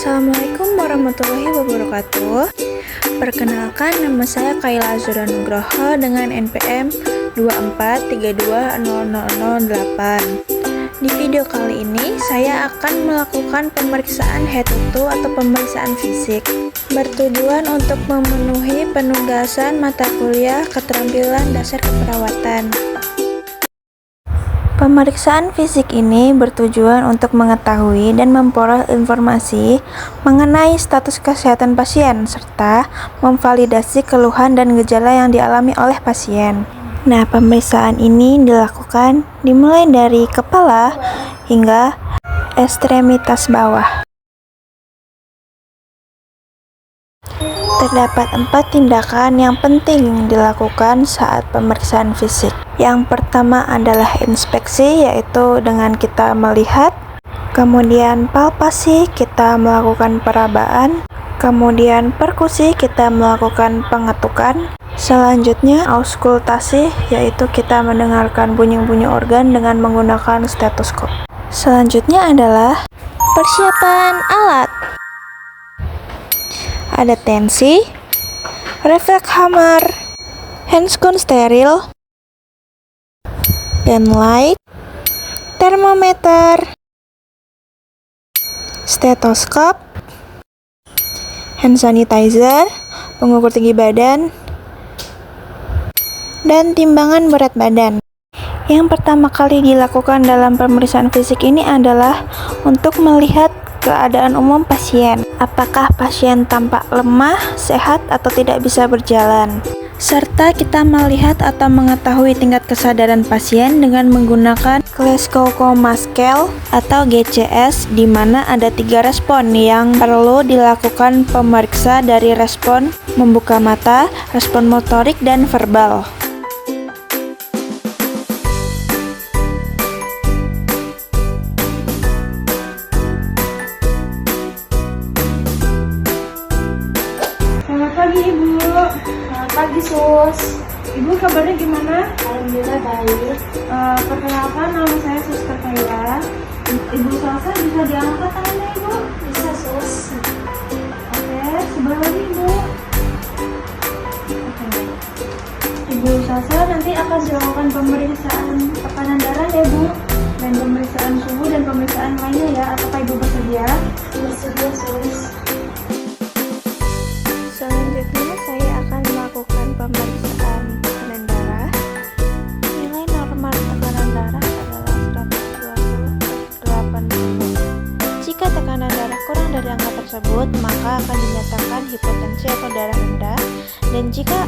Assalamualaikum warahmatullahi wabarakatuh. Perkenalkan, nama saya Kaila Azura Nugroho dengan NPM 24320008. Di video kali ini, saya akan melakukan pemeriksaan head to toe atau pemeriksaan fisik, bertujuan untuk memenuhi penugasan mata kuliah keterampilan dasar keperawatan. Pemeriksaan fisik ini bertujuan untuk mengetahui dan memperoleh informasi mengenai status kesehatan pasien, serta memvalidasi keluhan dan gejala yang dialami oleh pasien. Nah, pemeriksaan ini dilakukan dimulai dari kepala hingga ekstremitas bawah. Terdapat 4 tindakan yang penting dilakukan saat pemeriksaan fisik. Yang pertama adalah inspeksi, yaitu dengan kita melihat. Kemudian palpasi, kita melakukan perabaan. Kemudian perkusi, kita melakukan pengetukan. Selanjutnya auskultasi, yaitu kita mendengarkan bunyi-bunyi organ dengan menggunakan stetoskop. Selanjutnya adalah persiapan alat. Ada tensi, refleks hammer, handscone steril, pen light, termometer, stetoskop, hand sanitizer, pengukur tinggi badan, dan timbangan berat badan. Yang pertama kali dilakukan dalam pemeriksaan fisik ini adalah untuk melihat keadaan umum pasien. Apakah pasien tampak lemah, sehat, atau tidak bisa berjalan? Serta kita melihat atau mengetahui tingkat kesadaran pasien dengan menggunakan Glasgow Coma Scale atau GCS, di mana ada 3 respon yang perlu dilakukan pemeriksa, dari respon membuka mata, respon motorik, dan verbal. Selamat pagi Ibu. Selamat pagi Sus. Ibu kabarnya gimana? Alhamdulillah baik. Perkenalkan, nama saya Suster Kaila. Ibu Salsa, bisa diangkat tangannya Ibu? Bisa Sus. Oke, sebelah lagi Ibu. Oke. Ibu Salsa nanti akan dilakukan pemeriksaan tekanan darah ya Bu, dan pemeriksaan suhu dan pemeriksaan lainnya ya. Apakah Ibu bersedia? Bersedia Sus. Selanjutnya saya akan melakukan pemeriksaan tekanan darah. Nilai normal tekanan darah adalah 120/80. Jika tekanan darah kurang dari angka tersebut, maka akan dinyatakan hipertensi atau darah rendah. Dan jika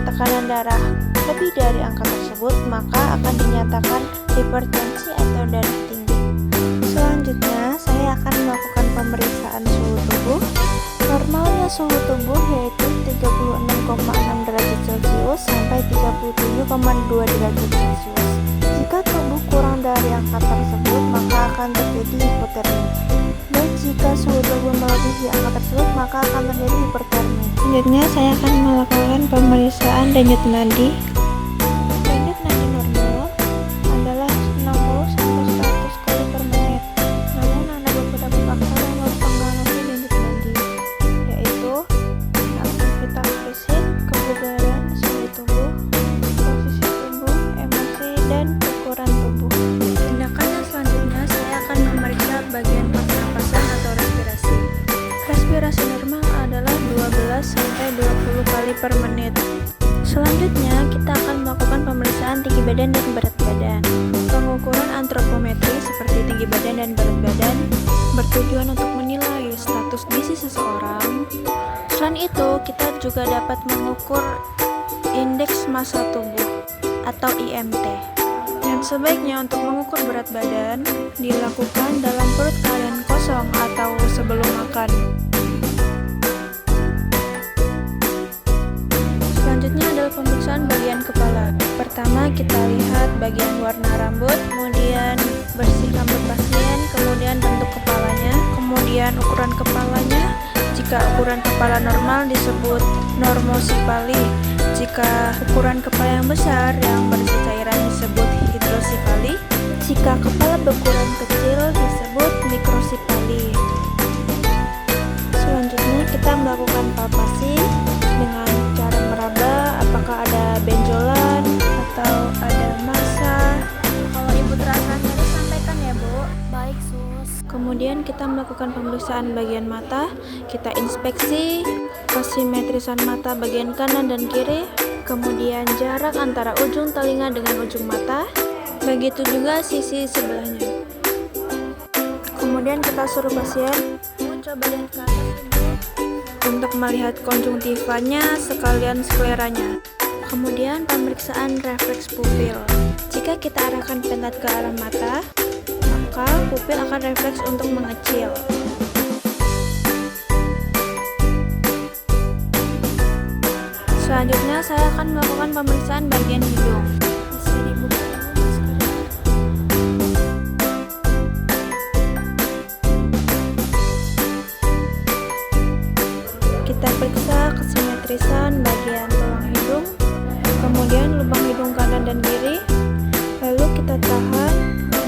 tekanan darah lebih dari angka tersebut, maka akan dinyatakan hipertensi atau darah tinggi. Selanjutnya, saya akan melakukan pemeriksaan suhu tubuh. Normalnya suhu tubuh yaitu 36,6 derajat Celcius sampai 37,2 derajat Celcius. Jika tubuh kurang dari angka tersebut, maka akan terjadi hipotermi. Dan jika suhu tubuh melebihi angka tersebut, maka akan terjadi hipertermi. Selanjutnya, saya akan melakukan pemeriksaan denyut nadi. Denyut nadi normal adalah 60 sampai 100 kali per menit. Namun ada beberapa faktor yang mempengaruhi denyut nadi, yaitu aktivitas fisik, kebugaran, suhu tubuh, posisi tubuh, emosi, dan ukuran tubuh. Tindakan yang selanjutnya, saya akan memeriksa bagian pernapasan atau respirasi. Respirasi normal adalah 12 sampai 20 kali per menit. Selanjutnya, kita akan melakukan pemeriksaan tinggi badan dan berat badan. Pengukuran antropometri seperti tinggi badan dan berat badan bertujuan untuk menilai status gizi seseorang. Selain itu, kita juga dapat mengukur indeks massa tubuh atau IMT. Dan sebaiknya untuk mengukur berat badan dilakukan dalam perut keadaan kosong atau sebelum makan. Selanjutnya adalah pemeriksaan bagian kepala. Pertama, kita lihat bagian warna rambut, kemudian bersih rambut pasien, kemudian bentuk kepalanya, kemudian ukuran kepalanya. Jika ukuran kepala normal disebut normosipali. Jika ukuran kepala yang besar yang berisi cairan disebut hidrosipali. Jika kepala berukuran kecil disebut mikrosipali. Kemudian kita melakukan pemeriksaan bagian mata, kita inspeksi asimetrisan mata bagian kanan dan kiri, kemudian jarak antara ujung telinga dengan ujung mata, begitu juga sisi sebelahnya. Kemudian kita suruh pasien coba lihat ke atas untuk melihat konjungtivanya sekalian skleranya. Kemudian pemeriksaan refleks pupil. Jika kita arahkan penat ke arah mata, maka pupil akan refleks untuk mengecil. Selanjutnya saya akan melakukan pemeriksaan bagian hidung. Bisa dibuka dulu maskernya. Kita periksa kesimetrisan bagian tulang hidung, kemudian lubang hidung kanan dan kiri. Lalu kita tahan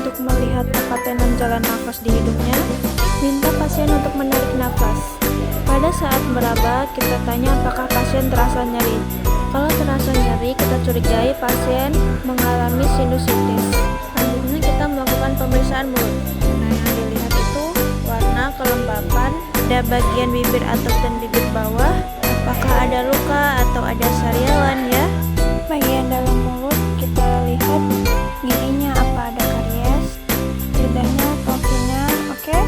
untuk melihat kepatenan jalan nafas di hidungnya. Minta pasien untuk menarik nafas. Pada saat meraba, kita tanya apakah pasien terasa nyeri. Kalau terasa nyeri, kita curigai pasien mengalami sinusitis. Selanjutnya kita melakukan pemeriksaan mulut. Nah, yang dilihat itu warna kelembapan, ada bagian bibir atas dan bibir bawah. Apakah ada luka atau ada sariawan ya? Bagian dalam mulut kita lihat giginya apa ada karies, lidahnya, tofinya, oke?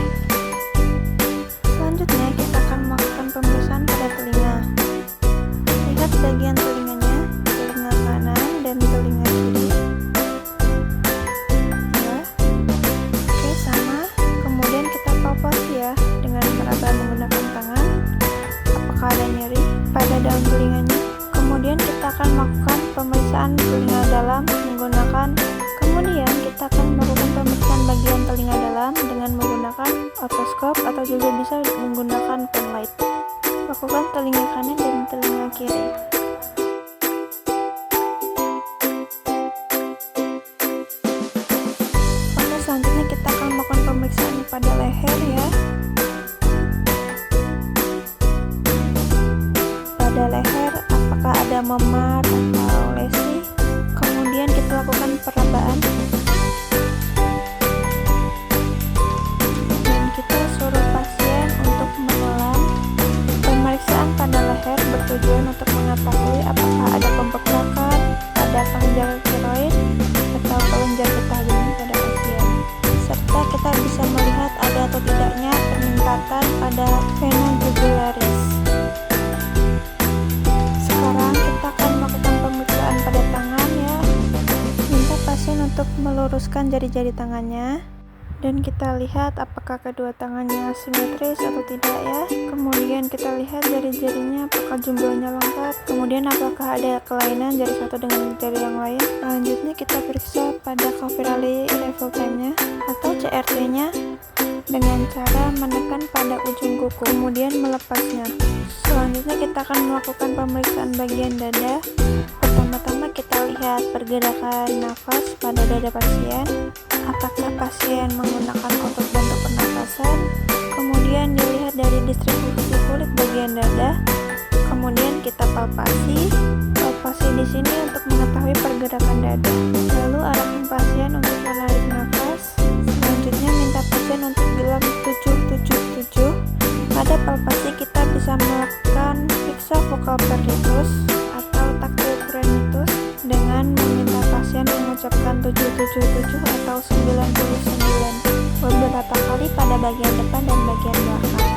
Selanjutnya kita akan melakukan pemeriksaan pada telinga. Lihat bagian telinganya, telinga kanan dan telinga kiri. Ya. Oke, sama. Kemudian kita palpasi ya dengan meraba menggunakan tangan. Apakah ada nyeri pada daun telinganya? Kemudian kita akan melakukan pemeriksaan telinga dalam menggunakan bagian telinga dalam dengan menggunakan otoskop atau juga bisa menggunakan penlight. Lakukan telinga kanan dan telinga kiri. Oke, selanjutnya kita akan melakukan pemeriksaan pada leher ya. Pada leher apakah ada memar atau lesi. Kemudian kita lakukan perabaan dan kita suruh pasien untuk menelan. Pemeriksaan pada leher bertujuan untuk mengetahui apakah ada pembengkakan pada kelenjar tiroid atau kelenjar getah bening pada pasien, serta kita bisa melihat ada atau tidaknya peningkatan pada vena jugularis. Sekarang kita akan melakukan pemeriksaan pada tangan ya. Minta pasien untuk meluruskan jari-jari tangannya dan kita lihat apakah kedua tangannya simetris atau tidak ya. Kemudian kita lihat jari-jarinya apakah jumlahnya lengkap, kemudian apakah ada kelainan jari satu dengan jari yang lain. Selanjutnya kita periksa pada Coverally level time-nya atau CRT-nya dengan cara menekan pada ujung kuku kemudian melepasnya. Selanjutnya kita akan melakukan pemeriksaan bagian dada. Pertama-tama kita lihat pergerakan nafas pada dada pasien, apakah pasien menggunakan otot bantu pernapasan. Kemudian dilihat dari distribusi kulit bagian dada. Kemudian kita palpasi di sini untuk mengetahui pergerakan dada. Lalu arahkan pasien untuk menarik nafas. Selanjutnya minta pasien untuk bilang 777. Pada palpasi kita bisa melakukan periksa vokal peritus atau taktil peritus dengan meminta pasien mengucapkan 777 atau 99 beberapa kali pada bagian depan dan bagian belakang.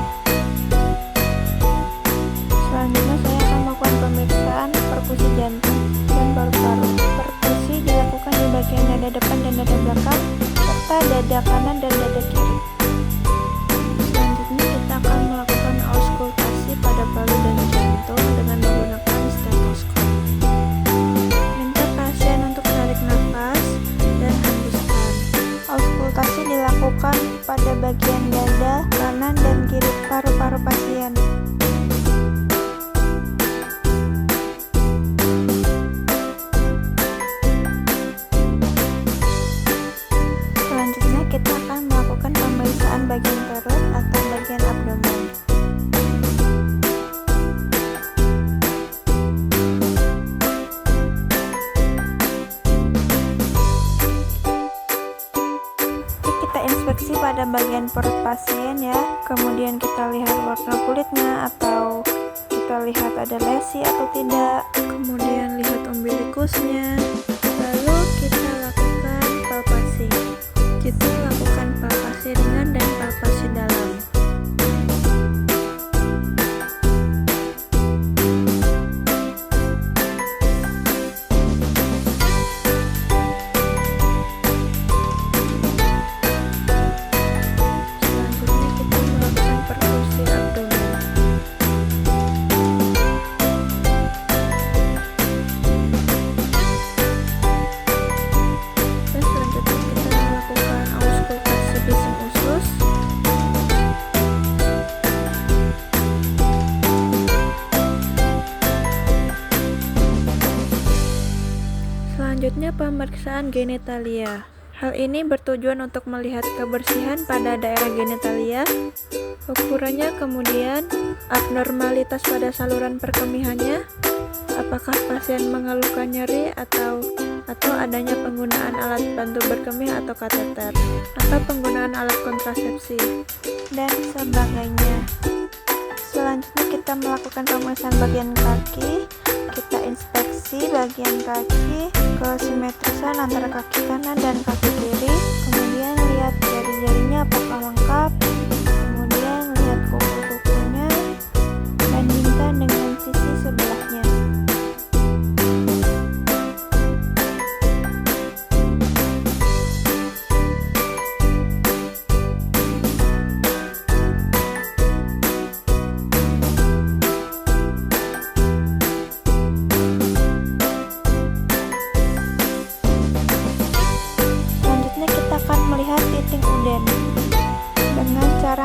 Selanjutnya saya akan melakukan pemeriksaan perkusi jantung dan paru-paru. Perkusi dilakukan di bagian dada depan dan dada belakang serta dada kanan dan dada kiri. Selanjutnya kita akan melakukan auskultasi pada paru dan jantung dengan menggunakan stetoskop. Minta pasien untuk menarik nafas dan hembuskan. Auskultasi dilakukan pada bagian dada kanan dan kiri paru-paru pasien. Selanjutnya kita akan melakukan pemeriksaan bagian perut atau bagian abdomen. Selanjutnya kita inspeksi pada bagian perut pasien ya. Kemudian kita lihat warna kulitnya atau kita lihat ada lesi atau tidak. Kemudian lihat umbilikusnya. Lalu kita lakukan palpasi. Kita lakukan palpasi ringan dan palpasi dalam. Selanjutnya pemeriksaan genitalia. Hal ini bertujuan untuk melihat kebersihan pada daerah genitalia, ukurannya, kemudian abnormalitas pada saluran perkemihannya, apakah pasien mengeluhkan nyeri atau adanya penggunaan alat bantu berkemih atau kateter, atau penggunaan alat kontrasepsi, dan sebagainya. Selanjutnya kita melakukan pemeriksaan bagian kaki. Kita inspeksi bagian kaki, kesimetrisan antara kaki kanan dan kaki kiri. Kemudian lihat jari-jarinya apakah lengkap. Kemudian lihat kuku-kukunya, bandingkan dengan sisi sebelahnya. Melihat titik uden dengan cara